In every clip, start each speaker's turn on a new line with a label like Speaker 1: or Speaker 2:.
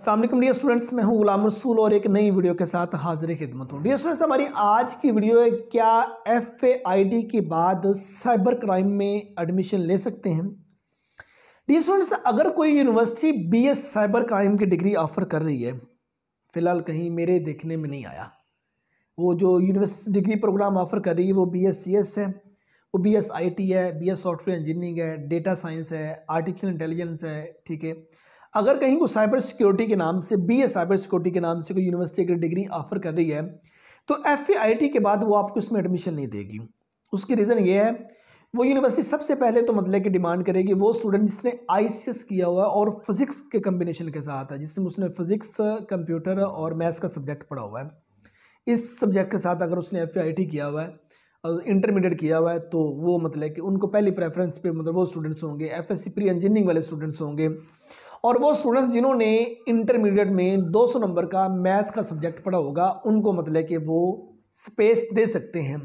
Speaker 1: अस्सलाम वालेकुम dear students, मैं हूं गुलाम रसूल और एक नई वीडियो के साथ हाजिर खिदमत हूं। डियर स्टूडेंट्स, हमारी आज की वीडियो है क्या FAIT के बाद साइबर क्राइम में एडमिशन ले सकते हैं। डियर स्टूडेंट्स, अगर कोई यूनिवर्सिटी BS साइबर क्राइम की डिग्री ऑफर कर रही है, फ़िलहाल कहीं मेरे देखने में नहीं आया। वो जो यूनिवर्सिटी डिग्री प्रोग्राम ऑफर कर रही है वो BScs है, वो BS IT है, BS सॉफ्टवेयर इंजीनियरिंग है, डेटा साइंस है, आर्टिफिशियल इंटेलिजेंस है। ठीक है, अगर कहीं को साइबर सिक्योरिटी के नाम से BS साइबर सिक्योरिटी के नाम से कोई यूनिवर्सिटी अगर डिग्री ऑफर कर रही है तो FAIT के बाद वो आपको इसमें एडमिशन नहीं देगी। उसकी रीज़न ये है, वो यूनिवर्सिटी सबसे पहले तो मतलब कि डिमांड करेगी वो स्टूडेंट जिसने ICS किया हुआ है और फिजिक्स के कम्बिनेशन के साथ है, जिसमें उसने फिजिक्स, कंप्यूटर और मैथ्स का सब्जेक्ट पढ़ा हुआ है। इस सब्जेक्ट के साथ अगर उसने FAIT किया हुआ है और इंटरमीडिएट किया हुआ है तो वो मतलब कि उनको पहली प्रेफरेंस पे मतलब वो स्टूडेंट्स होंगे, FSC प्री इंजीनियरिंग वाले स्टूडेंट्स होंगे। और वो स्टूडेंट्स जिन्होंने इंटरमीडिएट में 200 नंबर का मैथ का सब्जेक्ट पढ़ा होगा उनको मतलब कि वो स्पेस दे सकते हैं।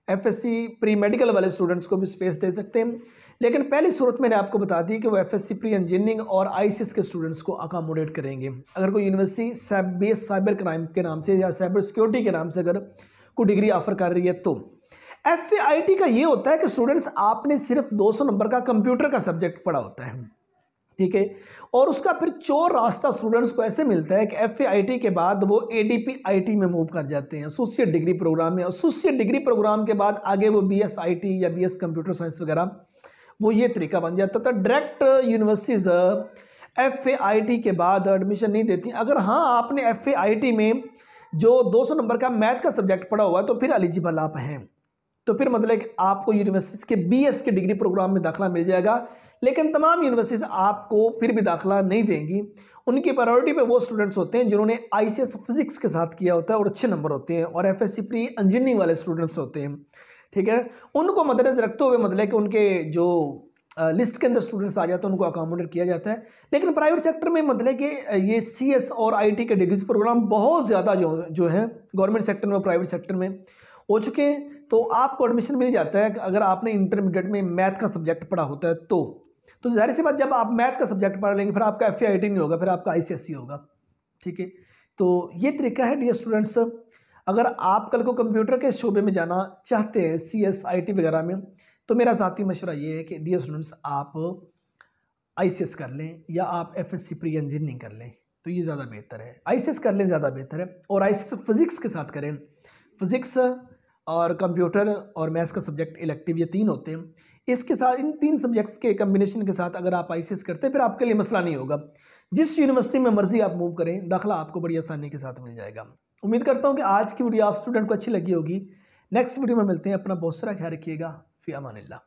Speaker 1: FSC प्री मेडिकल वाले स्टूडेंट्स को भी स्पेस दे सकते हैं, लेकिन पहली सूरत मैंने आपको बता दी कि वो FSC प्री इंजीनियरिंग और ICS के स्टूडेंट्स को अकोमोडेट करेंगे। अगर कोई यूनिवर्सिटी BS साइबर क्राइम के नाम से या साइबर सिक्योरिटी के नाम से अगर कोई डिग्री ऑफर कर रही है तो FAIT का ये होता है कि स्टूडेंट्स आपने सिर्फ 200 नंबर का कंप्यूटर का सब्जेक्ट पढ़ा होता है। ठीक है, और उसका फिर चोर रास्ता स्टूडेंट्स को ऐसे मिलता है कि FAIT के बाद वो ADP-IT में मूव कर जाते हैं, एसोसिएट डिग्री प्रोग्राम में। एसोसिएट डिग्री प्रोग्राम के बाद आगे वो BS IT या BS कंप्यूटर साइंस वगैरह वो ये तरीका बन जाता था। डायरेक्ट यूनिवर्सिटीज़ FAIT के बाद एडमिशन नहीं देती। अगर हाँ आपने FAIT में जो 200 नंबर का मैथ का सब्जेक्ट पढ़ा हुआ है तो फिर एलिजिबल आप हैं, तो फिर मतलब कि आपको यूनिवर्सिटीज़ के BS के डिग्री प्रोग्राम में दाखिला मिल जाएगा। लेकिन तमाम यूनिवर्सिटीज़ आपको फिर भी दाखिला नहीं देंगी। उनकी प्रायोरिटी पे वो स्टूडेंट्स होते हैं जिन्होंने ICS फिजिक्स के साथ किया होता है और अच्छे नंबर होते हैं, और FSC प्री इंजीनियरिंग वाले स्टूडेंट्स होते हैं। ठीक है, उनको मद्देनजर रखते हुए मतलब कि उनके जो लिस्ट के अंदर स्टूडेंट्स आ जाते हैं उनको अकोमोडेट किया जाता है। लेकिन प्राइवेट सेक्टर में मतलब कि ये CS और IT के डिग्री प्रोग्राम बहुत ज़्यादा जो है गवर्नमेंट सेक्टर में और प्राइवेट सेक्टर में हो चुके हैं, तो आपको एडमिशन मिल जाता है अगर आपने इंटरमीडिएट में मैथ का सब्जेक्ट पढ़ा होता है तो जाहिर सी बात, जब आप मैथ का सब्जेक्ट पढ़ लेंगे फिर आपका FAIT नहीं होगा, फिर आपका ICSE होगा। ठीक है, तो ये तरीका है डियर स्टूडेंट्स। अगर आप कल को कंप्यूटर के शोबे में जाना चाहते हैं CS IT वगैरह में, तो मेरा ज़ाती मशवरा ये है कि डियर स्टूडेंट्स आप ICS कर लें या आप FSC प्री इंजीनियरिंग कर लें, तो ये ज़्यादा बेहतर है। ICS कर लें ज़्यादा बेहतर है, और ICS फिजिक्स के साथ करें। फिजिक्स और कंप्यूटर और मैथ्स का सब्जेक्ट इलेक्टिव, ये 3 होते हैं। इसके साथ इन 3 सब्जेक्ट्स के कम्बिनेशन के साथ अगर आप ICS करते हैं फिर आपके लिए मसला नहीं होगा। जिस यूनिवर्सिटी में मर्जी आप मूव करें, दाखिला आपको बड़ी आसानी के साथ मिल जाएगा। उम्मीद करता हूँ कि आज की वीडियो आप स्टूडेंट को अच्छी लगी होगी। नेक्स्ट वीडियो में मिलते हैं। अपना बहुत सारा ख्याल रखिएगा। फ़ी अमानिल्लाह।